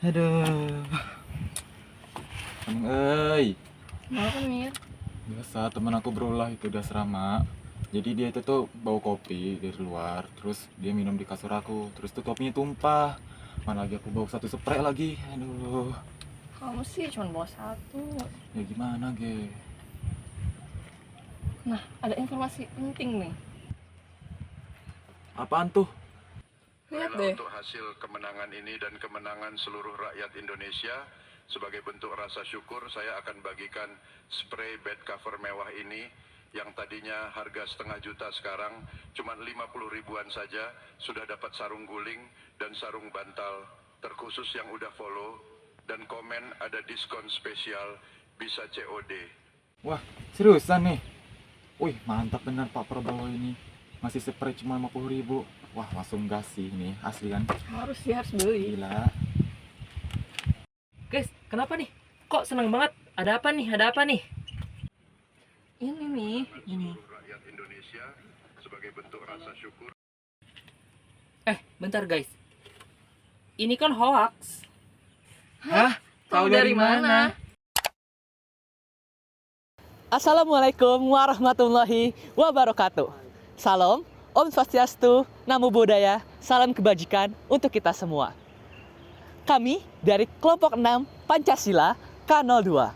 Aduh. Neng, Kenapa Mir? biasa temen aku berulah itu di asrama. Jadi dia itu tuh bawa kopi dari luar, terus dia minum di kasur aku, terus tuh kopinya tumpah. Mana lagi aku bawa satu spray lagi. Aduh, Kamu sih cuma bawa satu. ya gimana, ge? Nah, ada informasi penting nih. Apaan tuh? Lihat Marilah deh. untuk hasil kemenangan ini dan kemenangan seluruh rakyat Indonesia, sebagai bentuk rasa syukur saya akan bagikan spray bed cover mewah ini yang tadinya harga 500.000 sekarang cuma 50 ribuan saja, sudah dapat sarung guling dan sarung bantal. Terkhusus yang udah follow dan komen ada diskon spesial, bisa COD. Wah, seriusan nih? Wih, mantap benar Pak Prabowo ini. Masih spray cuma 50 ribu. Wah, langsung gas sih ini, asli kan? Harus beli. Gila. Guys, kenapa nih? Kok senang banget? Ada apa nih? Ada apa nih? Ini nih. Ini. Rakyat Indonesia sebagai bentuk rasa syukur. Bentar guys. Ini kan hoax. Hah? Tahu dari mana? Assalamualaikum warahmatullahi wabarakatuh. Salam, Om Swastiastu, Namo Buddhaya, salam kebajikan untuk kita semua. Kami dari kelompok 6 Pancasila K02.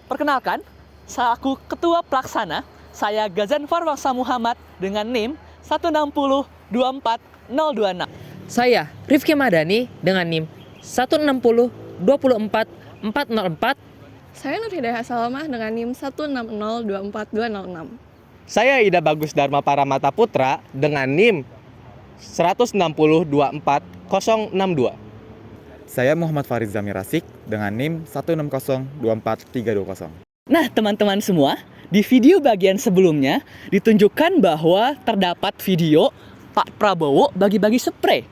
Perkenalkan, selaku Ketua Pelaksana, saya Gazan Farwangsa Muhammad dengan NIM 16024026. Saya Rifki Madani dengan NIM 16024404. Saya Nur Hidayah Salamah dengan NIM 16024206. Saya Ida Bagus Dharma Paramata Putra dengan NIM 16024062. Saya Muhammad Farid Zamir Asik dengan NIM 16024320. Nah, teman-teman semua, di video bagian sebelumnya ditunjukkan bahwa terdapat video Pak Prabowo bagi-bagi spray.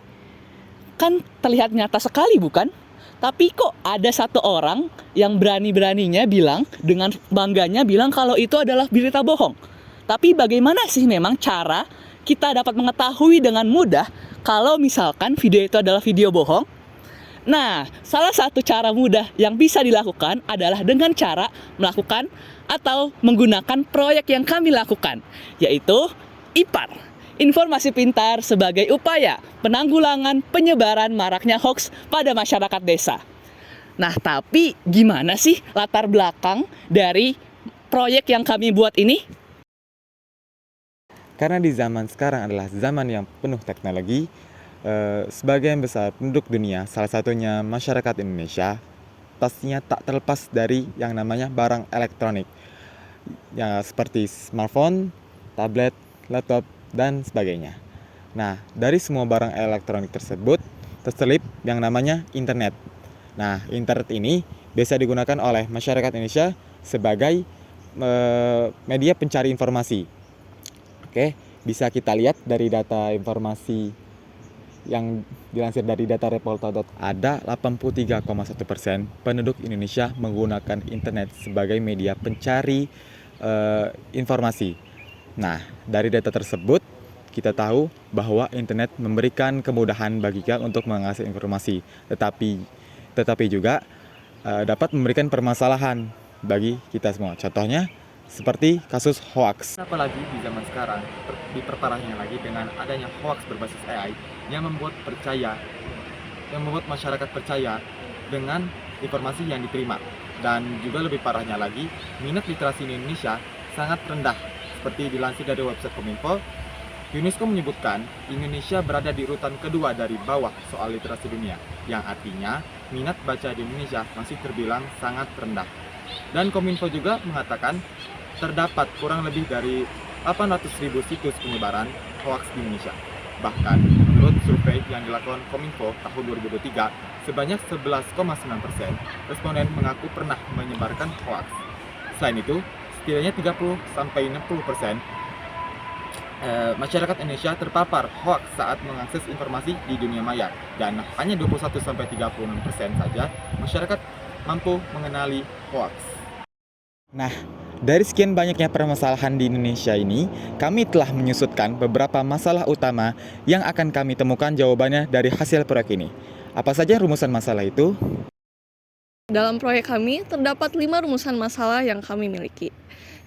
Kan terlihat nyata sekali, bukan? Tapi kok ada satu orang yang berani-beraninya bilang, dengan bangganya bilang kalau itu adalah berita bohong. Tapi bagaimana sih memang cara kita dapat mengetahui dengan mudah kalau misalkan video itu adalah video bohong? Nah, salah satu cara mudah yang bisa dilakukan adalah dengan cara melakukan atau menggunakan proyek yang kami lakukan, yaitu IPAR, Informasi Pintar sebagai upaya penanggulangan penyebaran maraknya hoax pada masyarakat desa. Nah, tapi gimana sih latar belakang dari proyek yang kami buat ini? Karena di zaman sekarang adalah zaman yang penuh teknologi, sebagian besar penduduk dunia, salah satunya masyarakat Indonesia, pastinya tak terlepas dari yang namanya barang elektronik, ya seperti smartphone, tablet, laptop, dan sebagainya. Nah, dari semua barang elektronik tersebut terselip yang namanya internet. Nah, internet ini biasa digunakan oleh masyarakat Indonesia sebagai media pencari informasi. Oke, bisa kita lihat dari data informasi yang dilansir dari data Repolta. Ada 83,1% penduduk Indonesia menggunakan internet sebagai media pencari informasi. Nah, dari data tersebut kita tahu bahwa internet memberikan kemudahan bagi kita untuk mengakses informasi, tetapi juga dapat memberikan permasalahan bagi kita semua. Contohnya seperti kasus hoax. Apalagi di zaman sekarang diperparahnya lagi dengan adanya hoax berbasis AI yang membuat masyarakat percaya dengan informasi yang diterima. Dan juga lebih parahnya lagi, minat literasi di Indonesia sangat rendah. Seperti dilansir dari website Kominfo, UNESCO menyebutkan Indonesia berada di urutan kedua dari bawah soal literasi dunia, yang artinya minat baca di Indonesia masih terbilang sangat rendah. Dan Kominfo juga mengatakan terdapat kurang lebih dari 800.000 situs penyebaran hoax di Indonesia. Bahkan, menurut survei yang dilakukan Kominfo tahun 2023, sebanyak 11,9% responden mengaku pernah menyebarkan hoax. Selain itu, setidaknya 30-60% masyarakat Indonesia terpapar hoax saat mengakses informasi di dunia maya, dan hanya 21-36% saja masyarakat mampu mengenali hoax. Nah, dari sekian banyaknya permasalahan di Indonesia ini, kami telah menyusutkan beberapa masalah utama yang akan kami temukan jawabannya dari hasil proyek ini. Apa saja rumusan masalah itu? Dalam proyek kami, terdapat 5 rumusan masalah yang kami miliki.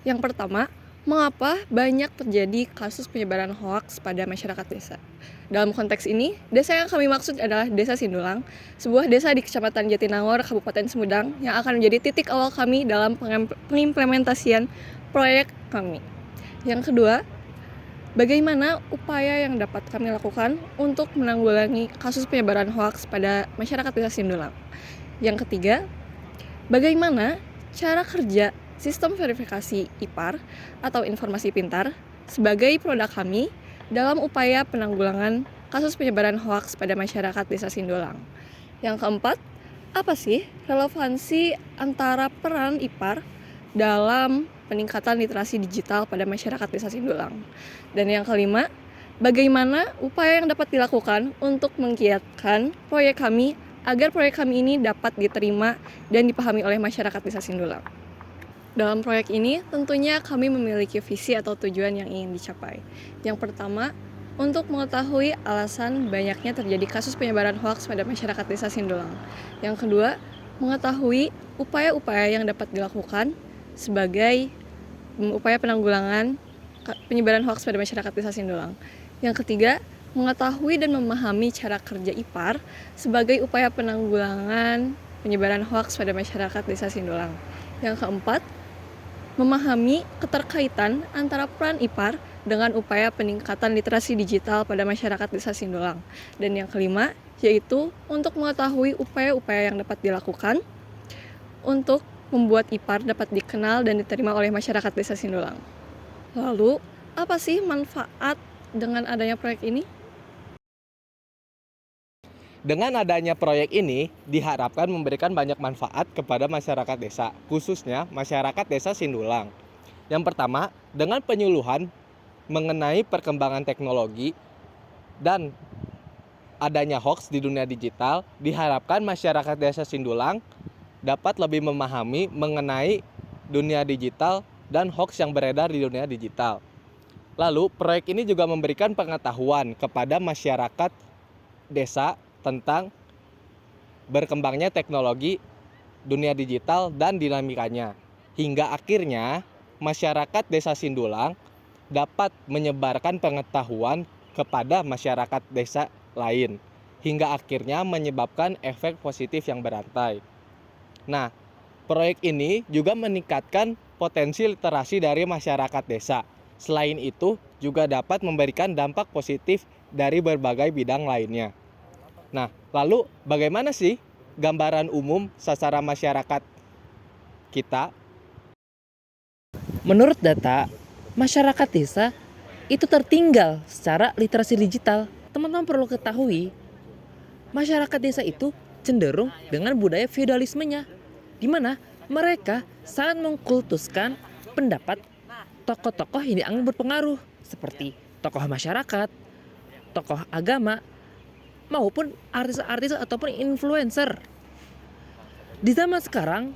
Yang pertama, mengapa banyak terjadi kasus penyebaran hoaks pada masyarakat desa? Dalam konteks ini, desa yang kami maksud adalah Desa Sindulang, sebuah desa di Kecamatan Jatinangor, Kabupaten Sumedang, yang akan menjadi titik awal kami dalam pengimplementasian proyek kami. Yang kedua, bagaimana upaya yang dapat kami lakukan untuk menanggulangi kasus penyebaran hoaks pada masyarakat Desa Sindulang? Yang ketiga, bagaimana cara kerja sistem verifikasi IPAR atau informasi pintar sebagai produk kami dalam upaya penanggulangan kasus penyebaran hoaks pada masyarakat Desa Sindulang? Yang keempat, apa sih relevansi antara peran IPAR dalam peningkatan literasi digital pada masyarakat Desa Sindulang? Dan yang kelima, bagaimana upaya yang dapat dilakukan untuk menggiatkan proyek kami agar proyek kami ini dapat diterima dan dipahami oleh masyarakat Desa Sindulang? Dalam proyek ini, tentunya kami memiliki visi atau tujuan yang ingin dicapai. Yang pertama, untuk mengetahui alasan banyaknya terjadi kasus penyebaran hoaks pada masyarakat Desa Sindulang. Yang kedua, mengetahui upaya-upaya yang dapat dilakukan sebagai upaya penanggulangan penyebaran hoaks pada masyarakat Desa Sindulang. Yang ketiga, mengetahui dan memahami cara kerja IPAR sebagai upaya penanggulangan penyebaran hoaks pada masyarakat Desa Sindulang. Yang keempat, memahami keterkaitan antara peran IPAR dengan upaya peningkatan literasi digital pada masyarakat Desa Sindulang. Dan yang kelima, yaitu untuk mengetahui upaya-upaya yang dapat dilakukan untuk membuat IPAR dapat dikenal dan diterima oleh masyarakat Desa Sindulang. Lalu, apa sih manfaat dengan adanya proyek ini? Dengan adanya proyek ini, diharapkan memberikan banyak manfaat kepada masyarakat desa, khususnya masyarakat Desa Sindulang. Yang pertama, dengan penyuluhan mengenai perkembangan teknologi dan adanya hoaks di dunia digital, diharapkan masyarakat Desa Sindulang dapat lebih memahami mengenai dunia digital dan hoaks yang beredar di dunia digital. Lalu, proyek ini juga memberikan pengetahuan kepada masyarakat desa tentang berkembangnya teknologi dunia digital dan dinamikanya. Hingga akhirnya masyarakat Desa Sindulang dapat menyebarkan pengetahuan kepada masyarakat desa lain. Hingga akhirnya menyebabkan efek positif yang berantai. Nah, proyek ini juga meningkatkan potensi literasi dari masyarakat desa. Selain itu, juga dapat memberikan dampak positif dari berbagai bidang lainnya. Nah, lalu bagaimana sih gambaran umum sasaran masyarakat kita? Menurut data, masyarakat desa itu tertinggal secara literasi digital. Teman-teman perlu ketahui, masyarakat desa itu cenderung dengan budaya feodalismenya, di mana mereka sangat mengkultuskan pendapat tokoh-tokoh yang dianggap berpengaruh, seperti tokoh masyarakat, tokoh agama, maupun artis-artis ataupun influencer. Di zaman sekarang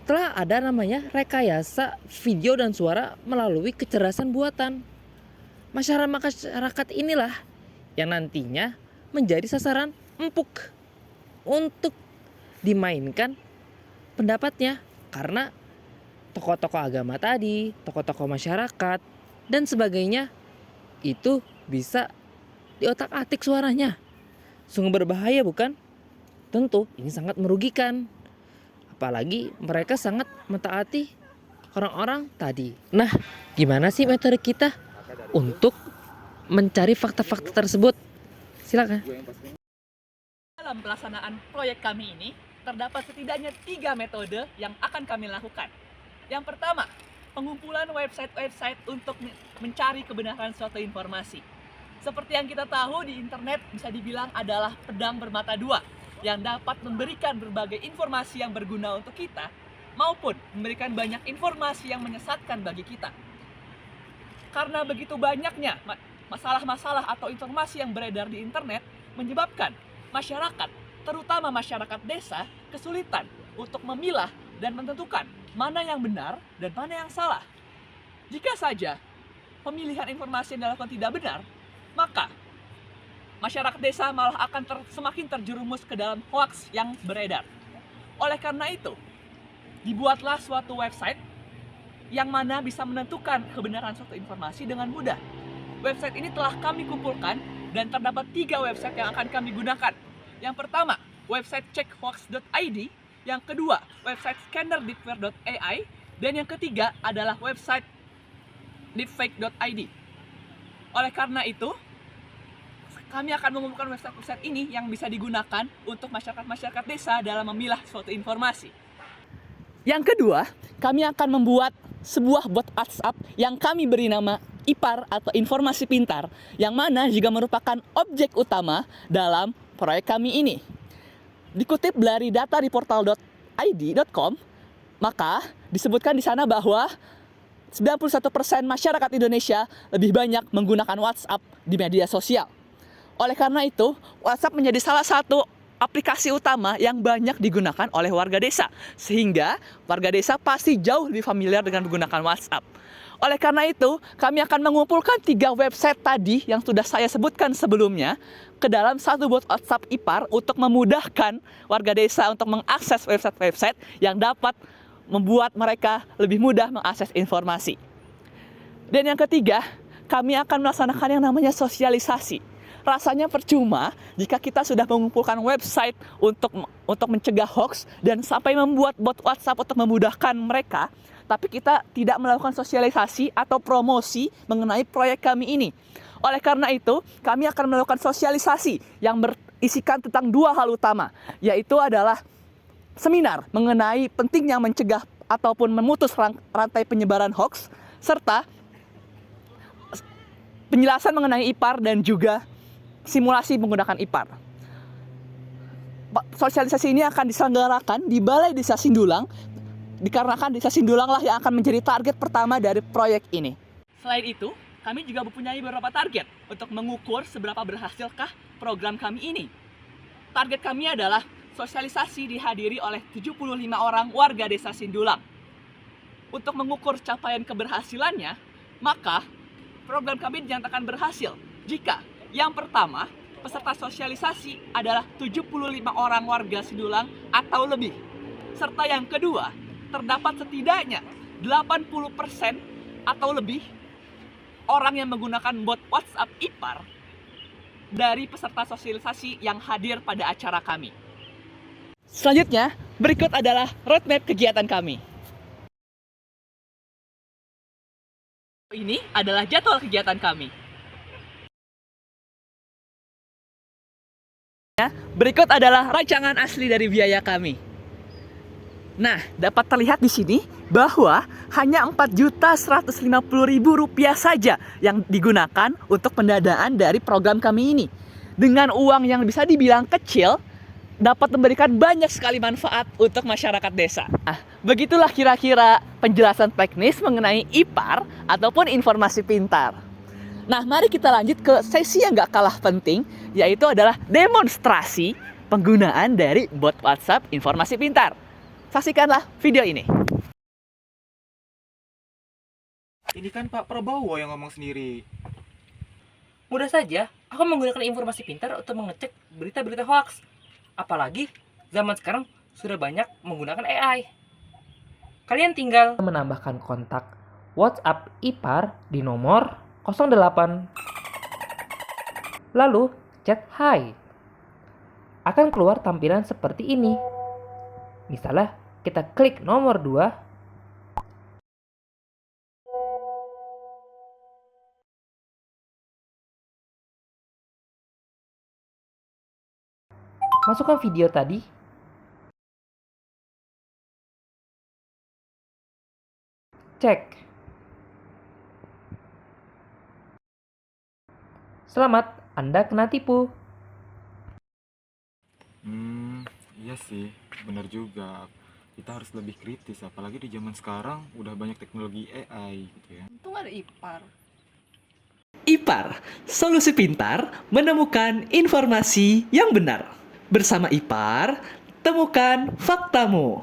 telah ada namanya rekayasa video dan suara melalui kecerdasan buatan. Masyarakat inilah yang nantinya menjadi sasaran empuk untuk dimainkan pendapatnya, karena tokoh-tokoh agama tadi, tokoh-tokoh masyarakat dan sebagainya itu bisa diotak-atik suaranya. Sungguh berbahaya, bukan? Tentu ini sangat merugikan. Apalagi mereka sangat mentaati orang-orang tadi. Nah, gimana sih metode kita untuk mencari fakta-fakta tersebut? Silakan. Dalam pelaksanaan proyek kami ini, terdapat setidaknya 3 metode yang akan kami lakukan. Yang pertama, pengumpulan website-website untuk mencari kebenaran suatu informasi. Seperti yang kita tahu, di internet bisa dibilang adalah pedang bermata dua yang dapat memberikan berbagai informasi yang berguna untuk kita maupun memberikan banyak informasi yang menyesatkan bagi kita. Karena begitu banyaknya masalah-masalah atau informasi yang beredar di internet menyebabkan masyarakat, terutama masyarakat desa, kesulitan untuk memilah dan menentukan mana yang benar dan mana yang salah. Jika saja pemilihan informasi yang dilakukan tidak benar, maka masyarakat desa malah akan semakin terjerumus ke dalam hoaks yang beredar. Oleh karena itu, dibuatlah suatu website yang mana bisa menentukan kebenaran suatu informasi dengan mudah. Website ini telah kami kumpulkan dan terdapat 3 website yang akan kami gunakan. Yang pertama, website checkhoax.id, yang kedua, website scannerdeepware.ai, dan yang ketiga adalah website deepfake.id. Oleh karena itu, kami akan mengumpulkan website-website ini yang bisa digunakan untuk masyarakat-masyarakat desa dalam memilah suatu informasi. Yang kedua, kami akan membuat sebuah bot WhatsApp yang kami beri nama IPAR atau Informasi Pintar, yang mana juga merupakan objek utama dalam proyek kami ini. Dikutip dari data di portal.id.com, maka disebutkan di sana bahwa 91% masyarakat Indonesia lebih banyak menggunakan WhatsApp di media sosial. Oleh karena itu, WhatsApp menjadi salah satu aplikasi utama yang banyak digunakan oleh warga desa. Sehingga warga desa pasti jauh lebih familiar dengan menggunakan WhatsApp. Oleh karena itu, kami akan mengumpulkan 3 website tadi yang sudah saya sebutkan sebelumnya ke dalam satu bot WhatsApp IPAR untuk memudahkan warga desa untuk mengakses website-website yang dapat membuat mereka lebih mudah mengakses informasi. Dan yang ketiga, kami akan melaksanakan yang namanya sosialisasi. Rasanya percuma jika kita sudah mengumpulkan website untuk mencegah hoax dan sampai membuat bot WhatsApp untuk memudahkan mereka, tapi kita tidak melakukan sosialisasi atau promosi mengenai proyek kami ini. Oleh karena itu, kami akan melakukan sosialisasi yang berisikan tentang 2 hal utama, yaitu adalah seminar mengenai pentingnya mencegah ataupun memutus rantai penyebaran hoax, serta penjelasan mengenai IPAR dan juga simulasi menggunakan IPAR. Sosialisasi ini akan diselenggarakan di Balai Desa Sindulang, dikarenakan Desa Sindulang lah yang akan menjadi target pertama dari proyek ini. Selain itu, kami juga mempunyai beberapa target untuk mengukur seberapa berhasilkah program kami ini. Target kami adalah sosialisasi dihadiri oleh 75 orang warga Desa Sindulang. Untuk mengukur capaian keberhasilannya, maka program kami dinyatakan berhasil jika yang pertama, peserta sosialisasi adalah 75 orang warga Sindulang atau lebih. Serta yang kedua, terdapat setidaknya 80% atau lebih orang yang menggunakan bot WhatsApp IPAR dari peserta sosialisasi yang hadir pada acara kami. Selanjutnya, berikut adalah roadmap kegiatan kami. Ini adalah jadwal kegiatan kami. Berikut adalah rancangan asli dari biaya kami. Nah, dapat terlihat di sini bahwa hanya Rp4.150.000 saja yang digunakan untuk pendanaan dari program kami ini. Dengan uang yang bisa dibilang kecil, dapat memberikan banyak sekali manfaat untuk masyarakat desa. Nah, begitulah kira-kira penjelasan teknis mengenai IPAR ataupun informasi pintar. Nah, mari kita lanjut ke sesi yang gak kalah penting, yaitu adalah demonstrasi penggunaan dari bot WhatsApp informasi pintar. Saksikanlah video ini. Ini kan Pak Prabowo yang ngomong sendiri. Mudah saja, aku menggunakan informasi pintar untuk mengecek berita-berita hoax. Apalagi zaman sekarang sudah banyak menggunakan AI. Kalian tinggal menambahkan kontak WhatsApp IPAR di nomor 08. Lalu chat hi. Akan keluar tampilan seperti ini. Misalnya kita klik nomor 2. Masukkan video tadi. Cek. Selamat, Anda kena tipu. Iya sih, benar juga. Kita harus lebih kritis, apalagi di zaman sekarang udah banyak teknologi AI gitu ya. Untung ada IPAR. IPAR, solusi pintar menemukan informasi yang benar. Bersama IPAR, temukan faktamu.